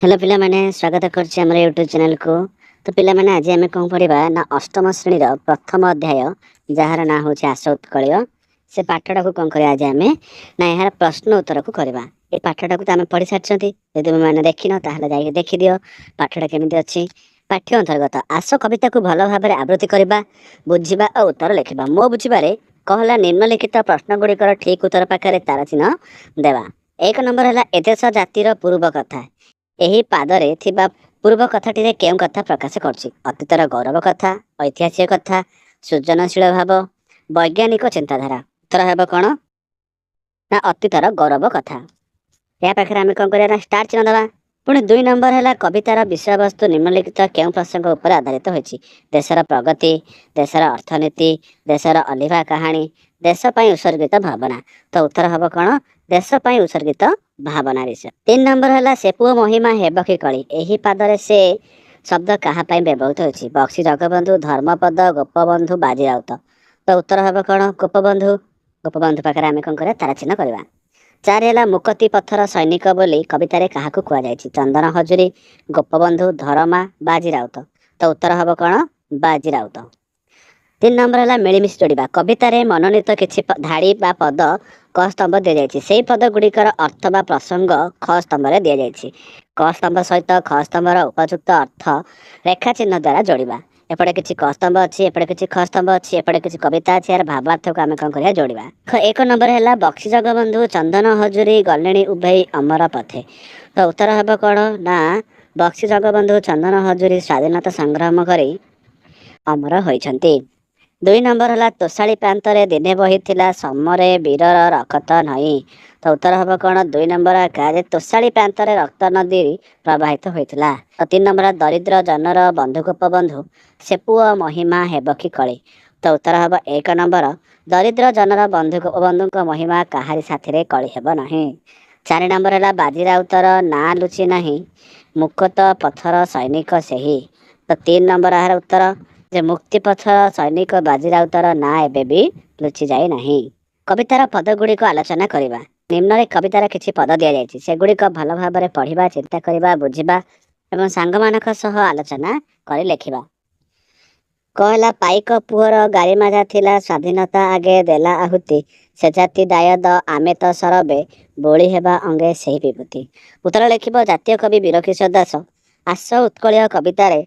Hello पिला माने स्वागत करछि हमर यूट्यूब चैनल को। तो पिला माने आज हमें कौन पढ़िबा ना अष्टम श्रेणी रो प्रथम अध्याय जहार ना होछि आस उत्कलय से पाठटा को कौन करे आज हमें ना यार प्रश्न उत्तर को करबा। ए पाठटा को त हमें पढ़ि सारछंती यदि माने देखिनो ताहले जाई देखि दियो पाठटा केमिति अछि। पाठ्य अंतर्गत आस कविता को भलो भाबरे आवृत्ति करबा बुझिबा और उत्तर लिखिबा। मो बुझिबारे कहला निम्नलिखित प्रश्न गुड़िकर ठीक उत्तर पाखरे तारा चिन्ह देवा। एक नंबर हला एदेश जातिर पूर्व कथा। एही पादरे थिबा पूर्व कथाटिरे केउं कथा प्रकाश करछि? अतीतर गौरव कथा, ऐतिहासिक कथा, सृजनशील भाव, वैज्ञानिक चिंताधारा। उत्तर हेबो कोन ना अतीतर गौरव कथा। या पाखरे आमे कोन करिया ना स्टार चिन्ह दबा। पुणी 2 नंबर हला कवितार विषय वस्तु निम्नलिखित केउं प्रसंग उपर आधारित होइछि? देशर प्रगति, देशर अर्थनीति, देशर अलिभा कहानी, देश पई उत्सर्गित भावना। तो उत्तर हेबो कोन देश पई उत्सर्गित भावना विषय। 3 नंबर हला से पुओ महिमा हेबकी कଳି। एही पादरे से शब्द कहा पई व्यवहृत होइछि? बक्सी जगबंधु, धर्मपद, गोपबंधु, बाजी राउत। तो उत्तर हेबो कोन गोपबंधु। गोपबंधु पाखरे आमे कोन करिया तारा चिन्ह करबा। 4 हेला मुकति पथर सैनिक बोली कवितारे काहाकू कुआ जायछि? चंदन हजुरी, गोपबंधु, धरमा, बाजी राउत। तो उत्तर हेबो कोन बाजी राउत। 3 नंबर हला मिलिमिशि जोड़िबा। कवितारे मनोनीत किछि धाड़ी बा पद क स्तंभ दिया जायछि। सेही पद गुड़िकर अर्थ बा प्रसंग ख स्तंभ रे दिया जायछि। क स्तंभ सहित ख स्तंभर उपयुक्त अर्थ रेखा चिन्ह द्वारा जोड़िबा। एपटे किछि क स्तंभ अछि, एपटे किछि ख स्तंभ अछि, एपटे किछि कविता अछि, यार भावार्थ को आमे कोन करिया जोड़िबा। 1 नंबर हला बक्सी जगबंधु चंदन हजुरी गलेणी उभय अमर पथे। तो उत्तर हेबो कोन ना बक्सी जगबंधु चंदन हजुरी स्वाधीनता संग्राम करी अमर होइछन्ती। 2 नंबर हला तोषाली प्रांतरे दिने बहिथिला समरे वीरर रक्त नई। तो उत्तर हेबो कोन 2 नंबर काजे तोषाली प्रांतरे रक्त नदी प्रवाहित होइथिला। 3 नंबर दरिद्र जनर बंधु गोपबंधु से पुओ महिमा हेबकी कଳି। तो उत्तर हेबो 1 नंबर दरिद्र जनर बंधु गोपबंधुक महिमा काहारी साथिरे कଳି हेबो नाही। 4 नंबर हला बाजी राउतर ना लुचि नाही मुकत पथर सैनिक सेही। तो 3 नंबर आहार उत्तर जे मुक्ति पथर सैनिक बाजी राउतर ना एबे भी लुचि जाय नाही। कवितार पद गुड़िक आलोचना करिबा। निम्न कवितार किछि पद दिया जायछि सेगुड़िक भल भाबरे पढ़िबा, चिंता करिबा, बुझिबा एवं सांगमानक सह आलोचना करि लेखिबा। कहला पाइक पुहर गाड़ी माझा थिला स्वाधीनता आगे देला आहुति से जाति दायद आमे तो सरबे बोली हेबा अंगे सेही विभूति। उत्तर लेखिब जातीय कवि वीरकिशोर दास आस उत्कलीय कवितारे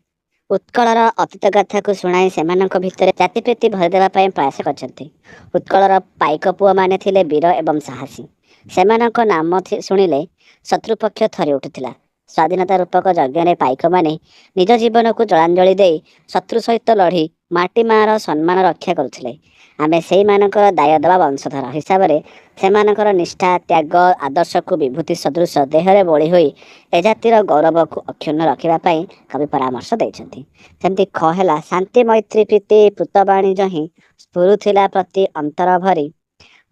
उत्कलर अतीत गाथा को शुणाई सेमानक भितरे जाति प्रीति भरिदेवा पई प्रयास करछन्ति। उत्कलर पाइक पुओ माने थिले वीर एवं साहसी। सेमानक नाम शुणिले शत्रुपक्ष थरी उठुथिला। स्वाधीनता रूपक यज्ञ पाइक माने निज जीवन को जलांजलि दे शत्रु सहित लड़ी माटी मार सम्मान रक्षा करुथिले। आमे सेही मानकर दाय दवा वंशधर हिसाब रे सेमानकर निष्ठा त्याग आदर्श को विभूति सदृश देहरे बोली होई ए जातिर गौरव को अक्षुण्ण रखिबा पई कवि परामर्श दैछन्ति। सेमति ख हेला शांति मैत्री प्रीति पूतवाणी जही स्फुरुथिला प्रति अंतर भरी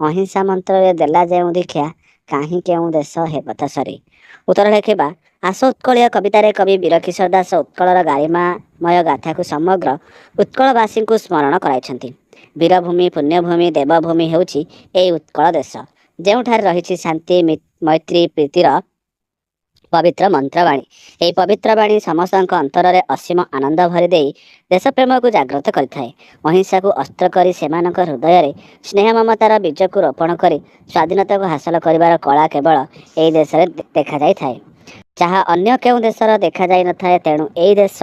अहिंसा मंत्र रे देला जेउ दीक्षा काहे केउ देश हे पथ सरी। उत्तर लेखिबा आस उत्कलीय कवितारे कवि वीरकिशोर दास उत्कलर गारिमामय गाथा को समग्र उत्कलवासी को स्मरण कराइछन्ति। वीरभूमि पुण्यभूमि देवभूमि हेउछि एई उत्कल देश जेउठार रहिछि शांति मैत्री प्रीतिर पवित्र मंत्रवाणी। एई पवित्र वाणी समस्तक अंतर रे असीम आनंद भरी देई देश प्रेम को जागृत करिथाए। अहिंसा को अस्त्र करी सेमानक हृदय रे स्नेह ममतार बीज को रोपण करी स्वाधीनता को हासिल करिवार कला केवल एई देश रे देखा जाय थाए, जहा अन्य केउ देशर देखा जाय न थाए। तेणु एई देश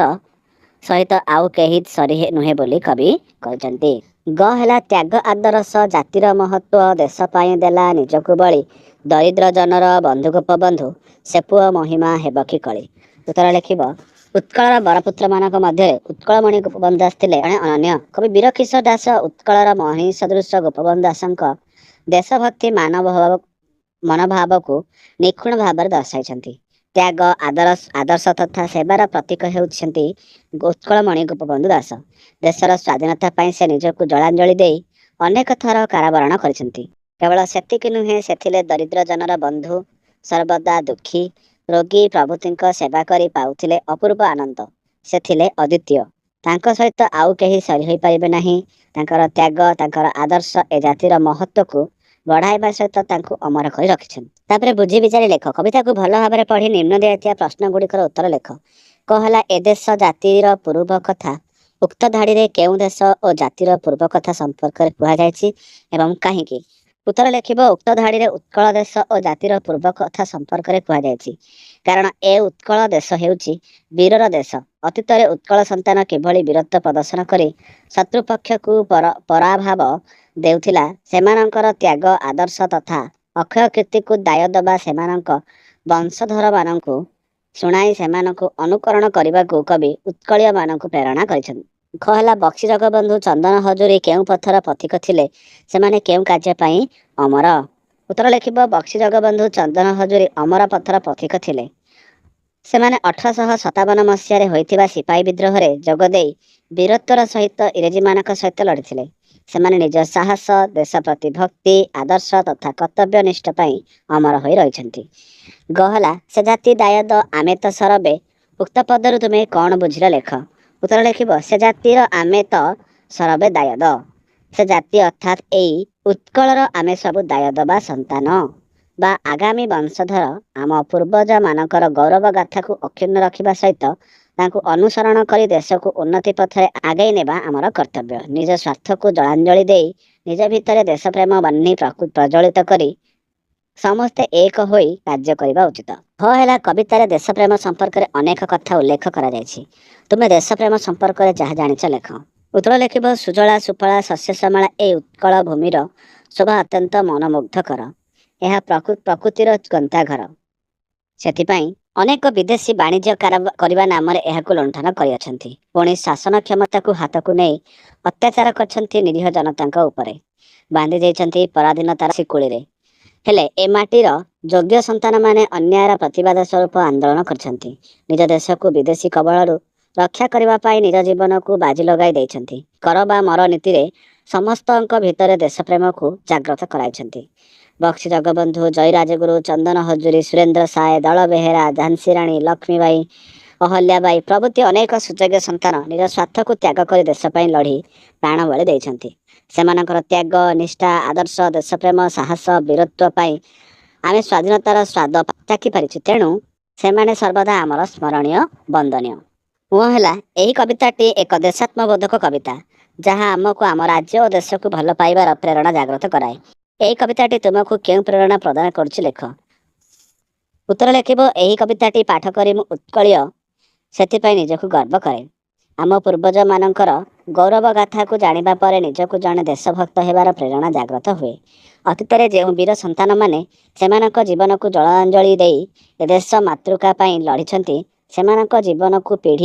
सहित आउ केही सरी नुहे बोली कवि कहते। ग हेला त्याग आदर्श जातिर महत्व देश पाई देला निजकु बळी दरिद्र जनर बंधु गोपबंधु से पुओ महिमा हेबकी कଳି। उत्तर लेखिब उत्कलर बरपुत्र मानक मध्य उत्कलमणि गोपबंधु दास थिले जणे अनन्य कवि वीरकिशोर दास उत्कलर मणि सदृश गोपबंधु दासंक देशभक्ति मनोभाव को निखुण भाव दर्शाइछन्ति। त्याग आदर्श तथा सेवार प्रतीक हेउछन्ति उत्कलमणि गोपबंधु दास। देशर स्वाधीनता पाई से निजकु जलांजलि देई अनेक थर कारावरण करिसन्ति। केवल सेतिकि नुहे सेथिले दरिद्र जनर बंधु सर्वदा दुखी रोगी प्रभुतिंक सेवा करी पाउथिले अपूर्व आनंद। सेथिले अद्वितीय तांको सहित आउ केही सरी होई परिबे नाही। तांकर त्याग तांकर आदर्श ए जातिर महत्व को ବଢ଼ାଇବା ସହିତ ତାଙ୍କୁ ଅମର କରି ରଖିଛନ୍ତି। ତାପରେ ବୁଝି ବିଚାରି ଲେଖ। କବିତାକୁ ଭଲ ଭାବରେ ପଢ଼ି ନିମ୍ନ ଦିଆଯାଇଥିବା ପ୍ରଶ୍ନଗୁଡ଼ିକର ଉତ୍ତର ଲେଖ। କ ହେଲା, ଏ ଦେଶ ଜାତିର ପୂର୍ବ କଥା ଉକ୍ତ ଧାଡ଼ିରେ କେଉଁ ଦେଶ ଓ ଜାତିର ପୂର୍ବ କଥା ସମ୍ପର୍କରେ କୁହାଯାଇଛି ଏବଂ କାହିଁକି? ଉତ୍ତର ଲେଖିବ, ଉକ୍ତ ଧାଡ଼ିରେ ଉତ୍କଳ ଦେଶ ଓ ଜାତିର ପୂର୍ବ କଥା ସମ୍ପର୍କରେ କୁହାଯାଇଛି କାରଣ ଏ ଉତ୍କଳ ଦେଶ ହେଉଛି ବୀରର ଦେଶ। ଅତୀତରେ ଉତ୍କଳ ସନ୍ତାନ କିଭଳି ବୀରତ୍ୱ ପ୍ରଦର୍ଶନ କରି ଶତ୍ରୁପକ୍ଷକୁ ପରାଭାବ ଦେଉଥିଲା, ସେମାନଙ୍କର ତ୍ୟାଗ ଆଦର୍ଶ ତଥା ଅକ୍ଷୟ କୀର୍ତ୍ତିକୁ ଦାୟ ଦେବା ସେମାନଙ୍କ ବଂଶଧରମାନଙ୍କୁ ଶୁଣାଇ ସେମାନଙ୍କୁ ଅନୁକରଣ କରିବାକୁ କବି ଉତ୍କଳୀୟମାନଙ୍କୁ ପ୍ରେରଣା କରିଛନ୍ତି। ଖ ହେଲା, ବକ୍ସି ଜଗବନ୍ଧୁ ଚନ୍ଦନ ହଜୁରୀ କେଉଁ ପଥର ପଥିକ ଥିଲେ, ସେମାନେ କେଉଁ କାର୍ଯ୍ୟ ପାଇଁ ଅମର? ଉତ୍ତର ଲେଖିବ, ବକ୍ସି ଜଗବନ୍ଧୁ ଚନ୍ଦନ ହଜୁରୀ ଅମର ପଥର ପଥିକ ଥିଲେ। ସେମାନେ 1857 ମସିହାରେ ହୋଇଥିବା ସିପାହୀ ବିଦ୍ରୋହରେ ଯୋଗ ଦେଇ ବୀରତ୍ୱର ସହିତ ଇଂରେଜୀମାନଙ୍କ ସହିତ ଲଢ଼ିଥିଲେ। ସେମାନେ ନିଜ ସାହସ, ଦେଶ ପ୍ରତି ଭକ୍ତି, ଆଦର୍ଶ ତଥା କର୍ତ୍ତବ୍ୟ ନିଷ୍ଠ ପାଇଁ ଅମର ହୋଇ ରହିଛନ୍ତି। ଗ ହେଲା, ସେ ଜାତି ଦାୟଦ ଆମେ ତ ସରବେ ଉକ୍ତ ପଦରୁ ତୁମେ କ'ଣ ବୁଝିଲ ଲେଖ। ଉତ୍ତର ଲେଖିବ, ସେ ଜାତିର ଆମେ ତ ସରବେ ଦାୟଦ। ସେ ଜାତି ଅର୍ଥାତ୍ ଏଇ ଉତ୍କଳର ଆମେ ସବୁ ଦାୟଦ ବା ସନ୍ତାନ ବା ଆଗାମୀ ବଂଶଧର ଆମ ପୂର୍ବଜମାନଙ୍କର ଗୌରବ ଗାଥାକୁ ଅକ୍ଷୁଣ୍ଣ ରଖିବା ସହିତ ତାଙ୍କୁ ଅନୁସରଣ କରି ଦେଶକୁ ଉନ୍ନତି ପଥରେ ଆଗେଇ ନେବା ଆମର କର୍ତ୍ତବ୍ୟ। ନିଜ ସ୍ୱାର୍ଥକୁ ଜଳାଞ୍ଜଳି ଦେଇ ନିଜ ଭିତରେ ଦେଶପ୍ରେମ ବହ୍ନି ପ୍ରଜ୍ୱଳିତ କରି ସମସ୍ତେ ଏକ ହୋଇ କାର୍ଯ୍ୟ କରିବା ଉଚିତ। ଘ ହେଲା, କବିତାରେ ଦେଶପ୍ରେମ ସମ୍ପର୍କରେ ଅନେକ କଥା ଉଲ୍ଲେଖ କରାଯାଇଛି। ତୁମେ ଦେଶପ୍ରେମ ସମ୍ପର୍କରେ ଯାହା ଜାଣିଛ ଲେଖ। ଉତ୍ତର ଲେଖିବ, ସୁଜଳା ସୁଫଳା ଶସ୍ୟ ଶ୍ୟାମଳା ଏ ଉତ୍କଳ ଭୂମିର ଶୋଭା ଅତ୍ୟନ୍ତ ମନମୁଗ୍ଧକର। ଏହା ପ୍ରକୃତିର ଗନ୍ତାଘର। ସେଥିପାଇଁ ଅନେକ ବିଦେଶୀ ବାଣିଜ୍ୟ କରିବା ନାମରେ ଏହାକୁ ଲୁଣ୍ଠନ କରିଅଛନ୍ତି। ପୁଣି ଶାସନ କ୍ଷମତାକୁ ହାତକୁ ନେଇ ଅତ୍ୟାଚାର କରିଛନ୍ତି ନିରୀହ ଜନତାଙ୍କ ଉପରେ, ବାନ୍ଧି ଦେଇଛନ୍ତି ପରାଧୀନତାର ଶିକୁଳିରେ। ହେଲେ ଏ ମାଟିର ଯୋଗ୍ୟ ସନ୍ତାନମାନେ ଅନ୍ୟାୟର ପ୍ରତିବାଦ ସ୍ୱରୂପ ଆନ୍ଦୋଳନ କରିଛନ୍ତି। ନିଜ ଦେଶକୁ ବିଦେଶୀ କବଳରୁ ରକ୍ଷା କରିବା ପାଇଁ ନିଜ ଜୀବନକୁ ବାଜି ଲଗାଇ ଦେଇଛନ୍ତି। କର ବା ମର ନୀତିରେ ସମସ୍ତଙ୍କ ଭିତରେ ଦେଶପ୍ରେମକୁ ଜାଗ୍ରତ କରାଇଛନ୍ତି। ବକ୍ସି ଜଗବନ୍ଧୁ, ଜୟୀରାଜଗୁରୁ, ଚନ୍ଦନ ହଜୁରୀ, ସୁରେନ୍ଦ୍ର ସାଏ, ଦଳ ବେହେରା, ଝାନ୍ସୀ ରାଣୀ ଲକ୍ଷ୍ମୀବାଇ, ଅହଲ୍ୟାବାଇ ପ୍ରଭୃତି ଅନେକ ସୁଯୋଗ୍ୟ ସନ୍ତାନ ନିଜ ସ୍ୱାର୍ଥକୁ ତ୍ୟାଗ କରି ଦେଶ ପାଇଁ ଲଢ଼ି ପ୍ରାଣବଳି ଦେଇଛନ୍ତି। ସେମାନଙ୍କର ତ୍ୟାଗ, ନିଷ୍ଠା, ଆଦର୍ଶ, ଦେଶପ୍ରେମ, ସାହସ, ବୀରତ୍ୱ ପାଇଁ ଆମେ ସ୍ୱାଧୀନତାର ସ୍ୱାଦ ଚାଖି ପାରିଛୁ। ତେଣୁ ସେମାନେ ସର୍ବଦା ଆମର ସ୍ମରଣୀୟ, ବନ୍ଦନୀୟ। ମୁଁ ହେଲା, ଏହି କବିତାଟି ଏକ ଦେଶାତ୍ମବୋଧକ କବିତା, ଯାହା ଆମକୁ ଆମ ରାଜ୍ୟ ଓ ଦେଶକୁ ଭଲ ପାଇବାର ପ୍ରେରଣା ଜାଗ୍ରତ କରାଏ। ଏହି କବିତାଟି ତୁମକୁ କେଉଁ ପ୍ରେରଣା ପ୍ରଦାନ କରୁଛି ଲେଖ। ଉତ୍ତର ଲେଖିବ, ଏହି କବିତାଟି ପାଠ କରି ମୁଁ ଉତ୍କଳୀୟ, ସେଥିପାଇଁ ନିଜକୁ ଗର୍ବ କରେ। ଆମ ପୂର୍ବଜମାନଙ୍କର ଗୌରବ ଗାଥାକୁ ଜାଣିବା ପରେ ନିଜକୁ ଜଣେ ଦେଶଭକ୍ତ ହେବାର ପ୍ରେରଣା ଜାଗ୍ରତ ହୁଏ। ଅତୀତରେ ଯେଉଁ ବୀର ସନ୍ତାନମାନେ ସେମାନଙ୍କ ଜୀବନକୁ ଜଳାଞ୍ଜଳି ଦେଇ ଏ ଦେଶ ମାତୃକା ପାଇଁ ଲଢ଼ିଛନ୍ତି, ସେମାନଙ୍କ ଜୀବନକୁ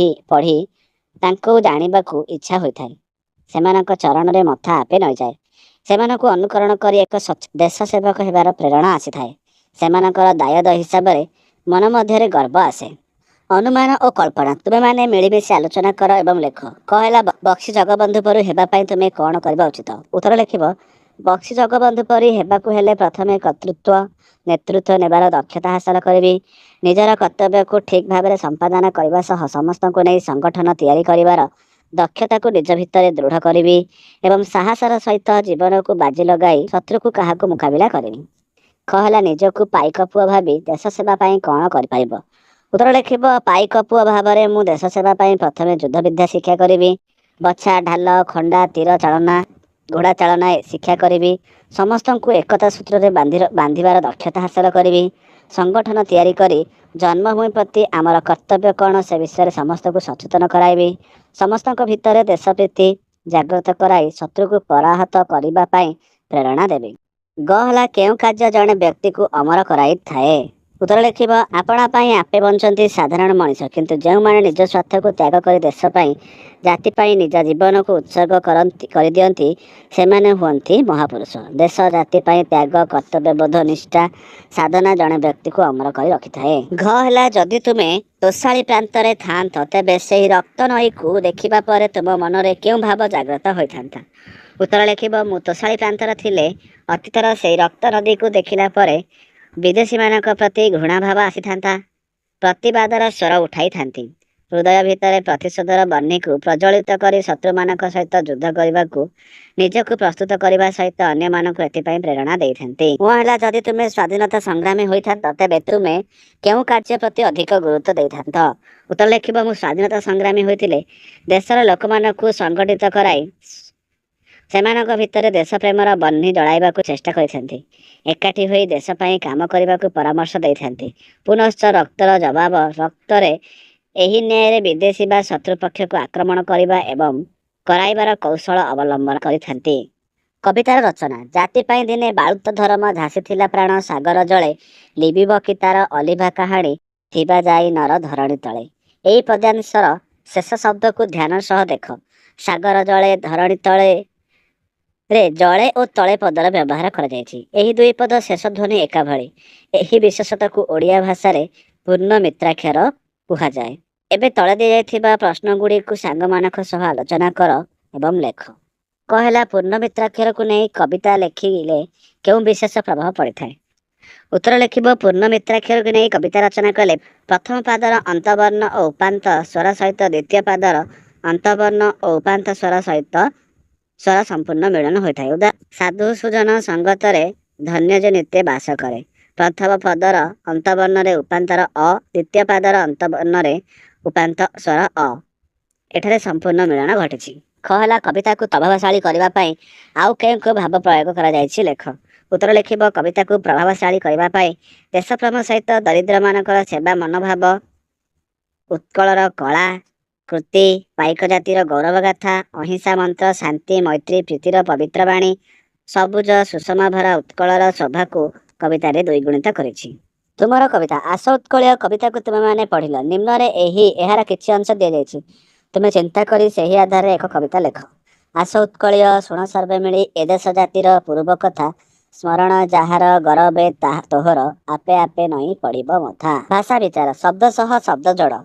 ପଢ଼ି ତାଙ୍କୁ ଜାଣିବାକୁ ଇଚ୍ଛା ହୋଇଥାଏ। ସେମାନଙ୍କ ଚରଣରେ ମଥା ଆପେ ନଇଯାଏ। ସେମାନଙ୍କୁ ଅନୁକରଣ କରି ଏକ ଦେଶ ସେବକ ହେବାର ପ୍ରେରଣା ଆସିଥାଏ। ସେମାନଙ୍କର ଦାୟଦ ହିସାବରେ ମନ ମଧ୍ୟରେ ଗର୍ବ ଆସେ। ଅନୁମାନ ଓ କଳ୍ପନା ତୁମେମାନେ ମିଳିମିଶି ଆଲୋଚନା କର ଏବଂ ଲେଖ। କ ହେଲା, ବକ୍ସି ଜଗବନ୍ଧୁ ପରି ହେବା ପାଇଁ ତୁମେ କ'ଣ କରିବା ଉଚିତ? ଉତ୍ତର ଲେଖିବ, ବକ୍ସି ଜଗବନ୍ଧୁ ପରି ହେବାକୁ ହେଲେ ପ୍ରଥମେ ନେତୃତ୍ୱ ନେବାର ଦକ୍ଷତା ହାସଲ କରିବି। ନିଜର କର୍ତ୍ତବ୍ୟକୁ ଠିକ୍ ଭାବରେ ସମ୍ପାଦନ କରିବା ସହ ସମସ୍ତଙ୍କୁ ନେଇ ସଂଗଠନ ତିଆରି କରିବାର ଦକ୍ଷତାକୁ ନିଜ ଭିତରେ ଦୃଢ଼ କରିବି ଏବଂ ସାହସର ସହିତ ଜୀବନକୁ ବାଜି ଲଗାଇ ଶତ୍ରୁକୁ କାହାକୁ ମୁକାବିଲା କରିବି। ଖ ହେଲା, ନିଜକୁ ପାଇକ ପୁଅ ଭାବି ଦେଶ ସେବା ପାଇଁ କ'ଣ କରିପାରିବ? ଉତ୍ତର ଲେଖିବ, ପାଇକ ପୁଅ ଭାବରେ ମୁଁ ଦେଶ ସେବା ପାଇଁ ପ୍ରଥମେ ଯୁଦ୍ଧବିଦ୍ୟା ଶିକ୍ଷା କରିବି। ବଛା, ଢାଲ, ଖଣ୍ଡା, ତୀର ଚାଳନା, ଘୋଡ଼ା ଚାଳନା ଶିକ୍ଷା କରିବି। ସମସ୍ତଙ୍କୁ ଏକତା ସୂତ୍ରରେ ବାନ୍ଧିବାର ଦକ୍ଷତା ହାସଲ କରିବି। ସଂଗଠନ ତିଆରି କରି ଜନ୍ମଭୂମି ପ୍ରତି ଆମର କର୍ତ୍ତବ୍ୟ କ'ଣ ସେ ବିଷୟରେ ସମସ୍ତଙ୍କୁ ସଚେତନ କରାଇବି। ସମସ୍ତଙ୍କ ଭିତରେ ଦେଶପ୍ରୀତି ଜାଗ୍ରତ କରାଇ ଶତ୍ରୁକୁ ପରାହତ କରିବା ପାଇଁ ପ୍ରେରଣା ଦେବି। ଗ ହେଲା, କେଉଁ କାର୍ଯ୍ୟ ଜଣେ ବ୍ୟକ୍ତିକୁ ଅମର କରାଇଥାଏ? ଉତ୍ତର ଲେଖିବ, ଆପଣା ପାଇଁ ଆପେ ବଞ୍ଚନ୍ତି ସାଧାରଣ ମଣିଷ, କିନ୍ତୁ ଯେଉଁମାନେ ନିଜ ସ୍ୱାର୍ଥକୁ ତ୍ୟାଗ କରି ଦେଶ ପାଇଁ, ଜାତି ପାଇଁ ନିଜ ଜୀବନକୁ ଉତ୍ସର୍ଗ କରିଦିଅନ୍ତି, ସେମାନେ ହୁଅନ୍ତି ମହାପୁରୁଷ। ଦେଶ ଜାତି ପାଇଁ ତ୍ୟାଗ, କର୍ତ୍ତବ୍ୟବୋଧ, ନିଷ୍ଠା, ସାଧନା ଜଣେ ବ୍ୟକ୍ତିକୁ ଅମର କରି ରଖିଥାଏ। ଘ ହେଲା, ଯଦି ତୁମେ ତୋଷାଳୀ ପ୍ରାନ୍ତରେ ଥାଆନ୍ତ, ତେବେ ସେହି ରକ୍ତ ନଈକୁ ଦେଖିବା ପରେ ତୁମ ମନରେ କେଉଁ ଭାବ ଜାଗ୍ରତ ହୋଇଥାନ୍ତା? ଉତ୍ତର ଲେଖିବ, ମୁଁ ତୋଷାଳୀ ପ୍ରାନ୍ତର ଥିଲେ ଅତୀତର ସେହି ରକ୍ତ ନଦୀକୁ ଦେଖିଲା ପରେ ବିଦେଶୀମାନଙ୍କ ପ୍ରତି ଘୃଣାଭାବ ଆସିଥାନ୍ତା। ପ୍ରତିବାଦର ସ୍ୱର ଉଠାଇଥାନ୍ତି। ହୃଦୟ ଭିତରେ ପ୍ରତିଶୋଧର ବହ୍ନିକୁ ପ୍ରଜ୍ୱଳିତ କରି ଶତ୍ରୁମାନଙ୍କ ସହିତ ଯୁଦ୍ଧ କରିବାକୁ ନିଜକୁ ପ୍ରସ୍ତୁତ କରିବା ସହିତ ଅନ୍ୟମାନଙ୍କୁ ଏଥିପାଇଁ ପ୍ରେରଣା ଦେଇଥାନ୍ତି। ମୁଁ ହେଲା ଯଦି ତୁମେ ସ୍ୱାଧୀନତା ସଂଗ୍ରାମୀ ହୋଇଥାନ୍ତ ତେବେ ତୁମେ କେଉଁ କାର୍ଯ୍ୟ ପ୍ରତି ଅଧିକ ଗୁରୁତ୍ୱ ଦେଇଥାନ୍ତ? ଉତ୍ତର ଲେଖିବ ମୁଁ ସ୍ୱାଧୀନତା ସଂଗ୍ରାମୀ ହୋଇଥିଲେ ଦେଶର ଲୋକମାନଙ୍କୁ ସଂଗଠିତ କରାଇ ସେମାନଙ୍କ ଭିତରେ ଦେଶପ୍ରେମର ବହ୍ନି ଜଳାଇବାକୁ ଚେଷ୍ଟା କରିଥାନ୍ତି। ଏକାଠି ହୋଇ ଦେଶ ପାଇଁ କାମ କରିବାକୁ ପରାମର୍ଶ ଦେଇଥାନ୍ତି। ପୁନଶ୍ଚ ରକ୍ତର ଜବାବ ରକ୍ତରେ ଏହି ନ୍ୟାୟରେ ବିଦେଶୀ ବା ଶତ୍ରୁ ପକ୍ଷକୁ ଆକ୍ରମଣ କରିବା ଏବଂ କରାଇବାର କୌଶଳ ଅବଲମ୍ବନ କରିଥାନ୍ତି। କବିତାର ରଚନା। ଜାତି ପାଇଁ ଦିନେ ବାଳୁତ ଧର୍ମ ଝାସିଥିଲା ପ୍ରାଣ ସାଗର ଜଳେ ଲିଭିବ କି ତାର ଅଲିଭା କାହାଣୀ ଥିବା ଯାଇ ନର ଧରଣୀ ତଳେ। ଏହି ପଦ୍ୟାଂଶର ଶେଷ ଶବ୍ଦକୁ ଧ୍ୟାନ ସହ ଦେଖ। ସାଗର ଜଳେ ଧରଣୀ ତଳେ ରେ ଜଳେ ଓ ତଳେ ପଦର ବ୍ୟବହାର କରାଯାଇଛି। ଏହି ଦୁଇ ପଦ ଶେଷ ଧ୍ୱନି ଏକା ଭଳି। ଏହି ବିଶେଷତାକୁ ଓଡ଼ିଆ ଭାଷାରେ ପୂର୍ଣ୍ଣ ମିତ୍ରାକ୍ଷର କୁହାଯାଏ। ଏବେ ତଳେ ଦିଆଯାଇଥିବା ପ୍ରଶ୍ନଗୁଡ଼ିକୁ ସାଙ୍ଗମାନଙ୍କ ସହ ଆଲୋଚନା କର ଏବଂ ଲେଖ। କହିଲା ପୂର୍ଣ୍ଣ ମିତ୍ରାକ୍ଷରକୁ ନେଇ କବିତା ଲେଖିଲେ କେଉଁ ବିଶେଷ ପ୍ରଭାବ ପଡ଼ିଥାଏ? ଉତ୍ତର ଲେଖିବ ପୂର୍ଣ୍ଣ ମିତ୍ରାକ୍ଷରକୁ ନେଇ କବିତା ରଚନା କଲେ ପ୍ରଥମ ପାଦର ଅନ୍ତବର୍ଣ୍ଣ ଓ ଉପାନ୍ତ ସ୍ୱର ସହିତ ଦ୍ୱିତୀୟ ପାଦର ଅନ୍ତବର୍ଣ୍ଣ ଓ ଉପାନ୍ତ ସ୍ୱର ସହିତ ସ୍ୱର ସମ୍ପୂର୍ଣ୍ଣ ମିଳନ ହୋଇଥାଏ। ସାଧୁ ସୁଜନ ସଙ୍ଗତରେ ଧନ୍ୟ ଯେ ନିତ୍ୟ ବାସ କରେ। ପ୍ରଥମ ପଦର ଅନ୍ତବର୍ଣ୍ଣରେ ଉପାନ୍ତର ଅ, ଦ୍ୱିତୀୟ ପାଦର ଅନ୍ତବର୍ଣ୍ଣରେ ଉପାନ୍ତ ସ୍ୱର ଅ। ଏଠାରେ ସମ୍ପୂର୍ଣ୍ଣ ମିଳନ ଘଟିଛି। ଖ ହେଲା କବିତାକୁ ପ୍ରଭାବଶାଳୀ କରିବା ପାଇଁ ଆଉ କେଉଁ କେଉଁ ଭାବ ପ୍ରୟୋଗ କରାଯାଇଛି ଲେଖ। ଉତ୍ତର ଲେଖିବ କବିତାକୁ ପ୍ରଭାବଶାଳୀ କରିବା ପାଇଁ ଦେଶପ୍ରେମ ସହିତ ଦରିଦ୍ରମାନଙ୍କର ସେବା ମନୋଭାବ, ଉତ୍କଳର କଳା କୃତି, ପାଇକ ଜାତିର ଗୌରବ ଗାଥା, ଅହିଂସା ମନ୍ତ୍ର, ଶାନ୍ତି ମୈତ୍ରୀ ପ୍ରୀତିର ପବିତ୍ର ବାଣୀ, ସବୁଜ ସୁଷମା ଭରା ଉତ୍କଳର ଶୋଭାକୁ କବିତାରେ ଦ୍ୱିଗୁଣିତ କରିଛି। ତୁମର କବିତା। ଆସ ଉତ୍କଳୀୟ କବିତାକୁ ତୁମେମାନେ ପଢ଼ିଲ। ନିମ୍ନରେ ଏହାର କିଛି ଅଂଶ ଦିଆଯାଇଛି। ତୁମେ ଚିନ୍ତା କରି ସେହି ଆଧାରରେ ଏକ କବିତା ଲେଖ। ଆସ ଉତ୍କଳୀୟ ଶୁଣ ସର୍ବେ ମିଳି ଏ ଦେଶ ଜାତିର ପୂର୍ବ କଥା ସ୍ମରଣ ଯାହାର ଗରବେ ତୋହର ଆପେ ଆପେ ନଇଁ ପଡ଼ିବ ମଥା। ଭାଷା ବିଚାର। ଶବ୍ଦ ସହ ଶବ୍ଦ ଯୋଡ଼।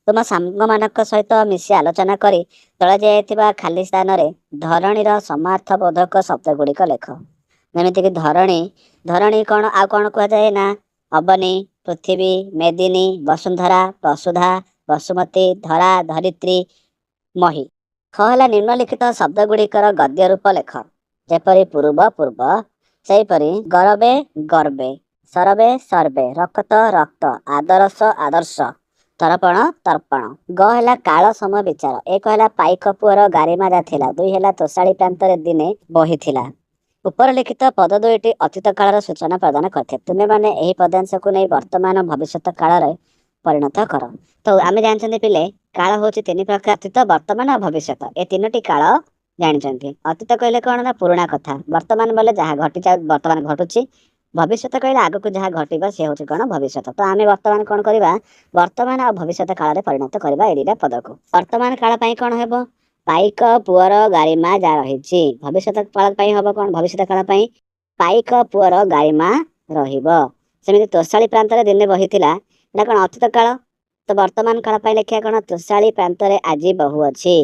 ତୁମ ସାଙ୍ଗମାନଙ୍କ ସହିତ ମିଶି ଆଲୋଚନା କରି ତଳେ ଦିଆଯାଇଥିବା ଖାଲି ସ୍ଥାନରେ ଧରଣୀର ସମାର୍ଥବୋଧକ ଶବ୍ଦଗୁଡ଼ିକ ଲେଖ। ଯେମିତିକି ଧରଣୀ, ଧରଣୀ କ'ଣ ଆଉ କ'ଣ କୁହାଯାଏ ନା ଅବନୀ, ପୃଥିବୀ, ମେଦିନୀ, ବସୁନ୍ଧରା, ବସୁଧା, ବସୁମତୀ, ଧରା, ଧରିତ୍ରୀ, ମହୀ। ଖ ହେଲା ନିମ୍ନଲିଖିତ ଶବ୍ଦଗୁଡ଼ିକର ଗଦ୍ୟ ରୂପ ଲେଖ। ଯେପରି ପୂର୍ବ ପୂର୍ବ, ସେହିପରି ଗରବେ ଗର୍ବେ, ସରବେ ସର୍ବେ, ରକ୍ତ ରକ୍ତ, ଆଦରସ ଆଦର୍ଶ, ତର୍ପଣ ତର୍ପଣ। ଗ ହେଲା କାଳ ସମୟ ବିଚାର। ଏକ ହେଲା ପାଇକ ପୁଅର ଗାରିମା ଥିଲା। ଦୁଇ ହେଲା ତୋଷାଳୀ ପ୍ରାନ୍ତରେ ଦିନେ ବହିଥିଲା। ଉପରଲିଖିତ ପଦ ଦୁଇଟି ଅତୀତ କାଳର ସୂଚନା ପ୍ରଦାନ କରିଥାଏ। ତୁମେମାନେ ଏହି ପଦ୍ୟାଂଶକୁ ନେଇ ବର୍ତ୍ତମାନ ଭବିଷ୍ୟତ କାଳରେ ପରିଣତ କର। ତ ଆମେ ଜାଣିଛନ୍ତି ପିଲେ କାଳ ହେଉଛି ତିନି ପ୍ରକାର, ଅତୀତ, ବର୍ତ୍ତମାନ ଆଉ ଭବିଷ୍ୟତ। ଏ ତିନୋଟି କାଳ ଜାଣିଛନ୍ତି। ଅତୀତ କହିଲେ କ'ଣ ନା ପୁରୁଣା କଥା, ବର୍ତ୍ତମାନ ବୋଲେ ଯାହା ବର୍ତ୍ତମାନ ଘଟୁଛି, ଭବିଷ୍ୟତ କହିଲେ ଆଗକୁ ଯାହା ଘଟିବ ସେ ହେଉଛି କ'ଣ ଭବିଷ୍ୟତ। ତ ଆମେ ବର୍ତ୍ତମାନ କ'ଣ କରିବା, ବର୍ତ୍ତମାନ ଆଉ ଭବିଷ୍ୟତ କାଳରେ ପରିଣତ କରିବା ଏ ଦୁଇଟା ପଦକୁ। ବର୍ତ୍ତମାନ କାଳ ପାଇଁ କ'ଣ ହେବ, ପାଇକ ପୁଅର ଗାରିମା ଯାହା ରହିଛି। ଭବିଷ୍ୟତ କାଳ ପାଇଁ ହେବ କ'ଣ, ଭବିଷ୍ୟତ କାଳ ପାଇଁ ପାଇକ ପୁଅର ଗାରିମା ରହିବ। ସେମିତି ତୋଷାଳୀ ପ୍ରାନ୍ତରେ ଦିନେ ବହିଥିଲା, ଏଇଟା କ'ଣ ଅତୀତ କାଳ। ତ ବର୍ତ୍ତମାନ କାଳ ପାଇଁ ଲେଖିବା କ'ଣ, ତୋଷାଳୀ ପ୍ରାନ୍ତରେ ଆଜି ବହୁ ଅଛି।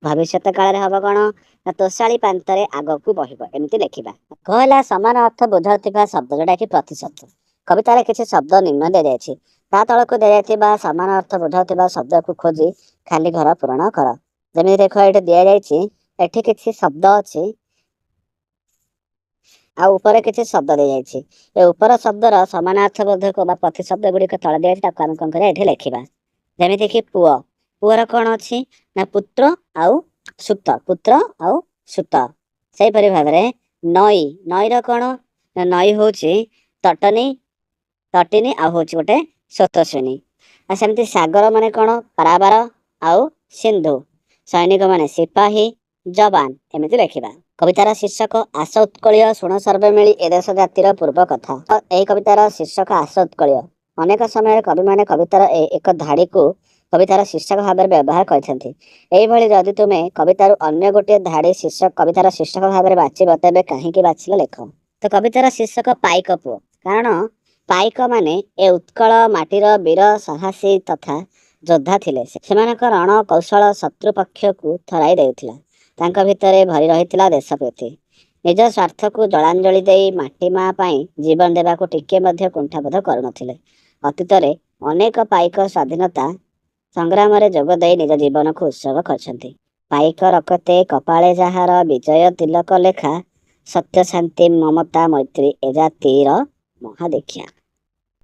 ଭବିଷ୍ୟତ କାଳରେ ହେବ କ'ଣ ନା ତୋଷାଳୀ ପ୍ରାନ୍ତରେ ଆଗକୁ ବହିବ, ଏମିତି ଲେଖିବା। କହିଲା ସମାନ ଅର୍ଥ ବୁଝାଉଥିବା ଶବ୍ଦ ଯୋଉଟାକି ପ୍ରତିଶବ୍ଦ। କବିତାରେ କିଛି ଶବ୍ଦ ନିମ୍ନ ଦିଆଯାଇଛି। ତା ତଳକୁ ଦିଆଯାଇଥିବା ସମାନ ଅର୍ଥ ବୁଝାଉଥିବା ଶବ୍ଦକୁ ଖୋଜି ଖାଲି ଘର ପୂରଣ କର। ଯେମିତି ଦେଖ ଏଠି ଦିଆଯାଇଛି, ଏଠି କିଛି ଶବ୍ଦ ଅଛି ଆଉ ଉପରେ କିଛି ଶବ୍ଦ ଦିଆଯାଇଛି। ଏ ଉପର ଶବ୍ଦର ସମାନାର୍ଥବୋଧକ ବା ପ୍ରତିଶବ୍ଦ ଗୁଡ଼ିକ ତଳେ ଦିଆଯାଇଛି, ତାକୁ ଆମେ କ'ଣ କରିବା ଏଠି ଲେଖିବା। ଯେମିତିକି ପୁଅ, ପୁଅର କ'ଣ ଅଛି ନା ପୁତ୍ର ଆଉ ସୁତ, ପୁତ୍ର ଆଉ ସୁତ। ସେହିପରି ଭାବରେ ନଈ, ନଈର କ'ଣ ନା ନଈ ହେଉଛି ତଟନୀ, ତଟିନୀ ଆଉ ହେଉଛି ଗୋଟେ ସ୍ରୋତସ୍ୱିନୀ। ଆଉ ସେମିତି ସାଗର ମାନେ କ'ଣ, ପାରାବାର ଆଉ ସିନ୍ଧୁ। ସୈନିକ ମାନେ ସିପାହୀ, ଯବାନ, ଏମିତି ଲେଖିବା। କବିତାର ଶୀର୍ଷକ ଆସ ଉତ୍କଳୀୟ ଶୁଣ ସର୍ବେ ମିଳି ଏ ଦେଶ ଜାତିର ପୂର୍ବ କଥା। ଏହି କବିତାର ଶୀର୍ଷକ ଆସ ଉତ୍କଳୀୟ। ଅନେକ ସମୟରେ କବିମାନେ କବିତାର ଏକ ଧାଡ଼ିକୁ କବିତାର ଶୀର୍ଷକ ଭାବରେ ବ୍ୟବହାର କରିଛନ୍ତି। ଏହିଭଳି ଯଦି ତୁମେ କବିତାରୁ ଅନ୍ୟ ଗୋଟିଏ ଧାଡ଼ି କବିତାର ଶୀର୍ଷକ ଭାବରେ ବାଛିବ ତେବେ କାହିଁକି ବାଛିଲ ଲେଖ। ତ କବିତାର ଶୀର୍ଷକ ପାଇକ ପୁଅ, କାରଣ ପାଇକ ମାନେ ଏ ଉତ୍କଳ ମାଟିର ବୀର ସାହସୀ ତଥା ଯୋଦ୍ଧା ଥିଲେ। ସେମାନଙ୍କ ରଣ କୌଶଳ ଶତ୍ରୁ ପକ୍ଷକୁ ଥରାଇ ଦେଉଥିଲା। ତାଙ୍କ ଭିତରେ ଭରି ରହିଥିଲା ଦେଶପ୍ରୀତି। ନିଜ ସ୍ୱାର୍ଥକୁ ଜଳାଞ୍ଜଳି ଦେଇ ମାଟି ମା ପାଇଁ ଜୀବନ ଦେବାକୁ ଟିକିଏ ମଧ୍ୟ କୁଣ୍ଠାବୋଧ କରୁନଥିଲେ। ଅତୀତରେ ଅନେକ ପାଇକ ସ୍ୱାଧୀନତା ସଂଗ୍ରାମରେ ଯୋଗ ଦେଇ ନିଜ ଜୀବନକୁ ଉତ୍ସର୍ଗ କରିଛନ୍ତି। ପାଇକ ରକତେ କପାଳେ ଯାହାର ବିଜୟ ତିଲକ ଲେଖା, ସତ୍ୟ ଶାନ୍ତି ମମତା ମୈତ୍ରୀ ଏ ଜାତିର ମହାଦୀକ୍ଷା।